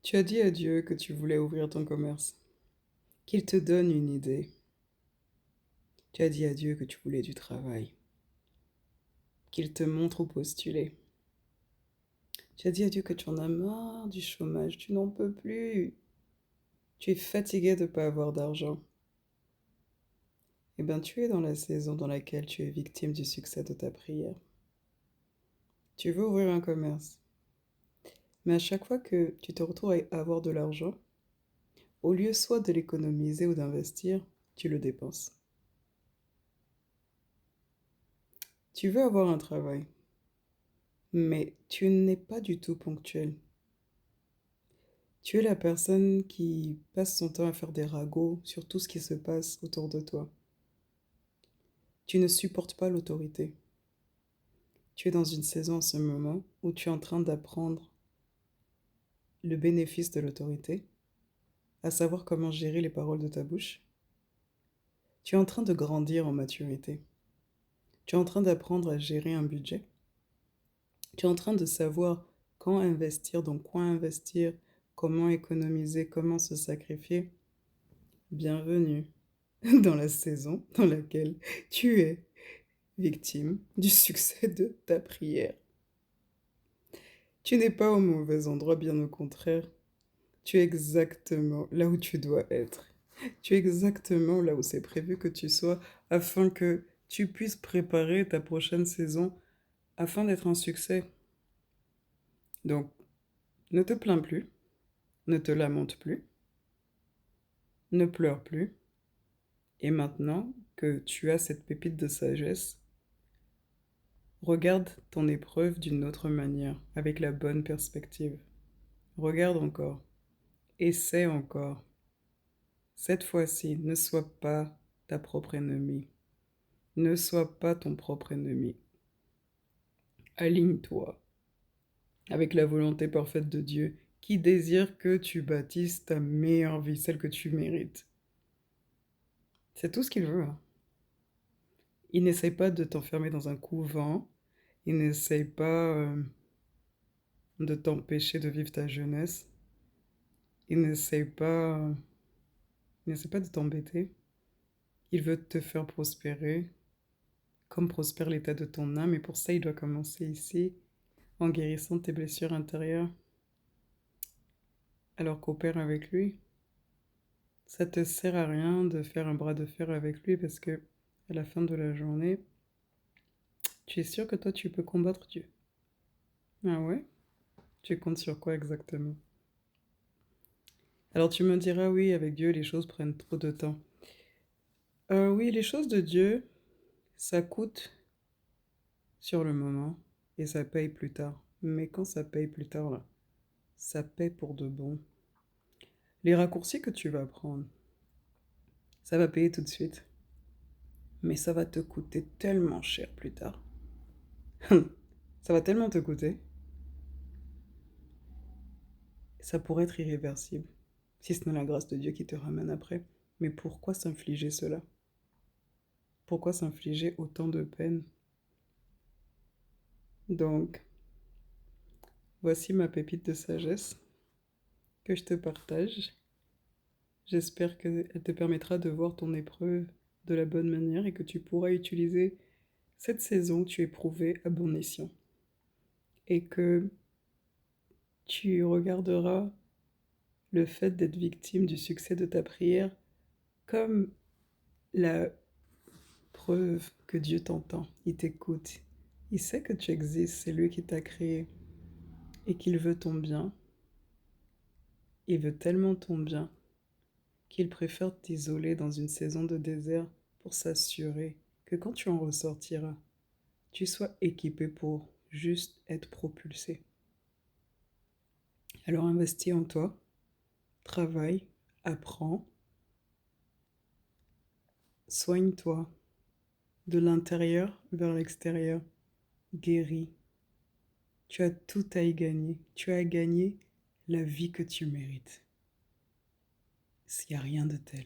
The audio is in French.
Tu as dit à Dieu que tu voulais ouvrir ton commerce, qu'il te donne une idée. Tu as dit à Dieu que tu voulais du travail, qu'il te montre où postuler. Tu as dit à Dieu que tu en as marre du chômage, tu n'en peux plus. Tu es fatigué de ne pas avoir d'argent. Eh bien, tu es dans la saison dans laquelle tu es victime du succès de ta prière. Tu veux ouvrir un commerce, mais à chaque fois que tu te retrouves à avoir de l'argent, au lieu soit de l'économiser ou d'investir, tu le dépenses. Tu veux avoir un travail, mais tu n'es pas du tout ponctuel. Tu es la personne qui passe son temps à faire des ragots sur tout ce qui se passe autour de toi. Tu ne supportes pas l'autorité. Tu es dans une saison en ce moment où tu es en train d'apprendre le bénéfice de l'autorité, à savoir comment gérer les paroles de ta bouche. Tu es en train de grandir en maturité. Tu es en train d'apprendre à gérer un budget. Tu es en train de savoir quand investir, dans quoi investir, comment économiser, comment se sacrifier. Bienvenue dans la saison dans laquelle tu es victime du succès de ta prière. Tu n'es pas au mauvais endroit, bien au contraire. Tu es exactement là où tu dois être. Tu es exactement là où c'est prévu que tu sois afin que tu puisses préparer ta prochaine saison afin d'être un succès. Donc, ne te plains plus, ne te lamente plus, ne pleure plus. Et maintenant que tu as cette pépite de sagesse, regarde ton épreuve d'une autre manière, avec la bonne perspective. Regarde encore, essaie encore. Cette fois-ci, ne sois pas ta propre ennemie. Ne sois pas ton propre ennemi. Aligne-toi avec la volonté parfaite de Dieu qui désire que tu bâtisses ta meilleure vie, celle que tu mérites. C'est tout ce qu'il veut, hein. Il n'essaie pas de t'enfermer dans un couvent. Il n'essaie pas de t'empêcher de vivre ta jeunesse. Il n'essaie pas, il n'essaie pas de t'embêter. Il veut te faire prospérer, comme prospère l'état de ton âme. Et pour ça, il doit commencer ici, en guérissant tes blessures intérieures. Alors coopère avec lui. Ça te sert à rien de faire un bras de fer avec lui parce que, à la fin de la journée, tu es sûr que toi, tu peux combattre Dieu. Ah ouais? Tu comptes sur quoi exactement? Alors tu me diras, oui, avec Dieu, les choses prennent trop de temps. Oui, les choses de Dieu, ça coûte sur le moment et ça paye plus tard. Mais quand ça paye plus tard, là, ça paye pour de bon. Les raccourcis que tu vas prendre, ça va payer tout de suite. Mais ça va te coûter tellement cher plus tard. Ça va tellement te coûter. Ça pourrait être irréversible, si ce n'est la grâce de Dieu qui te ramène après. Mais pourquoi s'infliger cela? Pourquoi s'infliger autant de peine? Donc, voici ma pépite de sagesse que je te partage. J'espère qu'elle te permettra de voir ton épreuve de la bonne manière et que tu pourras utiliser cette saison que tu es prouvé à bon escient. Et que tu regarderas le fait d'être victime du succès de ta prière comme la preuve que Dieu t'entend, il t'écoute. Il sait que tu existes, c'est lui qui t'a créé et qu'il veut ton bien. Il veut tellement ton bien qu'il préfère t'isoler dans une saison de désert pour s'assurer que quand tu en ressortiras, tu sois équipé pour juste être propulsé. Alors investis en toi, travaille, apprends, soigne-toi de l'intérieur vers l'extérieur, guéris. Tu as tout à y gagner. Tu as à gagner la vie que tu mérites. S'il n'y a rien de tel.